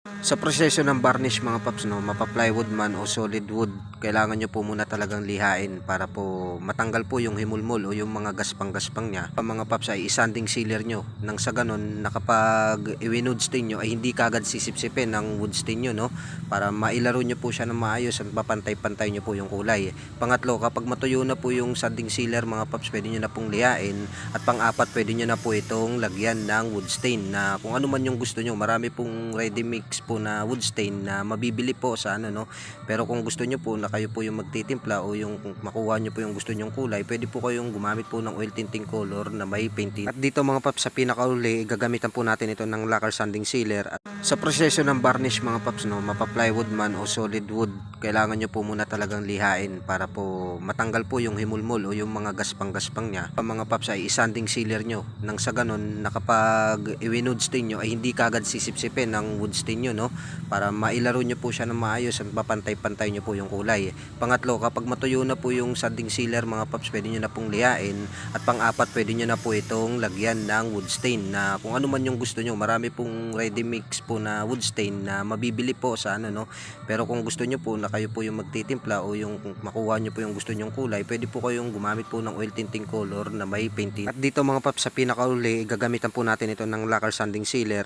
Sa proseso ng varnish mga paps, no, mapa-plywood man o solid wood, kailangan nyo po muna talagang lihain para po matanggal po yung himulmol o yung mga gaspang-gaspang niya. Ang mga paps ay isanding sealer nyo. Nang sa ganun, nakapag i-wood stain nyo ay hindi kagad sisipsipin ng wood stain nyo, no, para mailaro nyo po siya ng maayos at mapantay-pantay nyo po yung kulay. Pangatlo, kapag matuyo na po yung sanding sealer mga paps, pwede nyo na pong lihain. At pang-apat, pwede nyo na po itong lagyan ng wood stain na kung ano man yung gusto nyo. Marami pong ready mix po na wood stain na mabibili po sa ano, no. Pero kung gusto nyo po na kayo po yung magtitimpla o yung makuha nyo po yung gusto nyong kulay, pwede po kayong gumamit po ng oil tinting color na may painting. At dito mga paps, sa pinakauli, gagamitan po natin ito ng lacquer sanding sealer. At sa proseso ng varnish mga paps, no, mapa-plywood man o solid wood, kailangan nyo po muna talagang lihain para po matanggal po yung himulmol o yung mga gaspang-gaspang niya. Ang mga paps ay isanding sealer nyo. Nang sa ganun, nakapag i-wood stain nyo ay hindi kagad sisipsipin ng wood stain nyo, no, para mailaro nyo po siya ng maayos at mapantay-pantay nyo po yung kulay. Pangatlo, kapag matuyo na po yung sanding sealer mga paps, pwede nyo na pong lihain. At pang-apat, pwede nyo na po itong lagyan ng wood stain na kung ano man yung gusto nyo. Marami pong ready mix po na wood stain na mabibili po sa ano, no. Pero kung gusto nyo po na kayo po yung magtitimpla o yung makuha nyo po yung gusto nyong kulay, pwede po kayong gumamit po ng oil tinting color na may painting. At dito mga paps, sa pinakauli, gagamitan po natin ito ng lacquer sanding sealer.